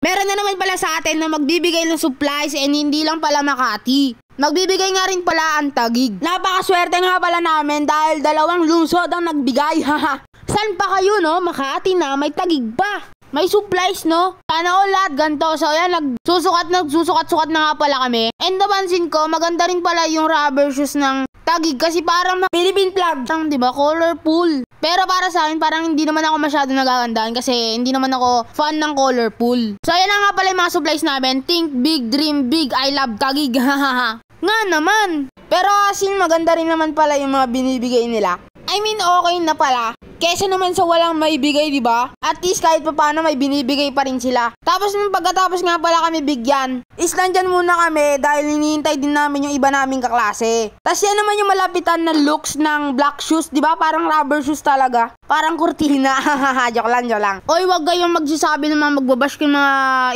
Meron na naman pala sa atin na magbibigay ng supplies and hindi lang pala Makati. Magbibigay nga rin pala ang Taguig. Napakaswerte nga pala namin dahil 2 lungsod ang nagbigay. San pa kayo no? Makati na, may Taguig pa. May supplies no? Sana all lahat ganito. So yan, nagsusukat-sukat na nga pala kami. And napansin ko, maganda rin pala yung rubber shoes ng Taguig kasi parang Philippine flag. Diba? Colorful. Pero para sa akin, parang hindi naman ako masyado nagagandaan kasi hindi naman ako fan ng colorful. So yan na nga pala yung mga supplies namin. Think big, dream big, I love Taguig. Nga naman. Pero asin maganda rin naman pala yung mga binibigay nila. I mean, okay na pala. Kesa naman sa walang maibigay, di ba? At least kahit pa paano may binibigay pa rin sila. Tapos nung pagkatapos nga pala kami bigyan, is nandyan muna kami dahil hinihintay din namin yung iba naming kaklase. Tapos yan naman yung malapitan na looks ng black shoes, di ba? Parang rubber shoes talaga. Parang kurtina. Joke lang. Oy, wag kayong magsasabi ng mga magbabash kung mga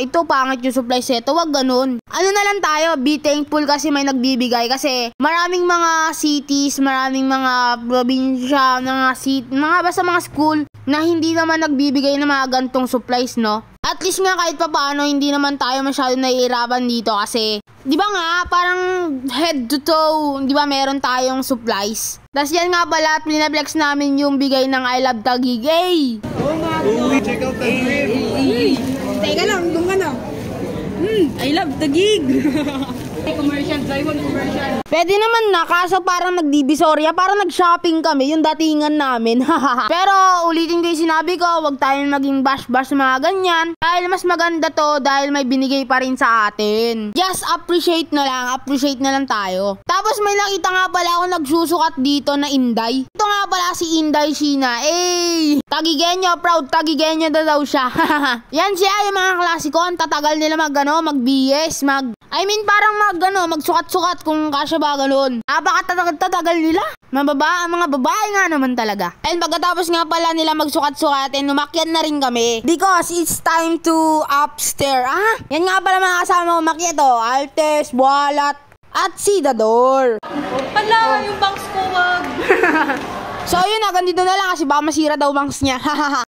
ito, pangit yung supply set. Wag ganun. Ano na lang tayo, be thankful kasi may nagbibigay. Kasi maraming mga cities, maraming mga probinsya, basta mga school na hindi naman nagbibigay ng mga gantong supplies, no? At least nga kahit pa paano hindi naman tayo masyado nahihirapan dito kasi di ba nga parang head to toe, di ba meron tayong supplies. Tapos yan nga pala at pinaplex namin yung bigay ng I love Taguig. Oo nga. Check out Taguig. Teka lang, doon ka na. I love Taguig. Commercial, buy one commercial. Pwede naman na, kaso parang nagdibisorya, parang nag-shopping kami, yung datingan namin. Pero ulitin ko yung sinabi ko, wag tayong maging bash-bash mga ganyan. Dahil mas maganda to dahil may binigay pa rin sa atin. Just appreciate na lang tayo. Tapos may nakita nga pala ako nagsusukat dito na Inday. Ito nga pala si Inday Sheena. Tagigenyo, proud Tagigenyo daw siya. Yan siya yung mga klasiko, ang tatagal nila mag-BS, magsukat-sukat kung kasya ba ganun. Napakatatagal nila. Mga babae nga naman talaga. And pagkatapos nga pala nila magsukat-sukat, umakyat na rin kami. Because it's time to upstairs. Yan nga pala mga kasama umakyat Altes, Bualat, at Sidador. Yung bangs ko wag. So yun, hanggang dito na lang kasi baka masira daw bangs niya.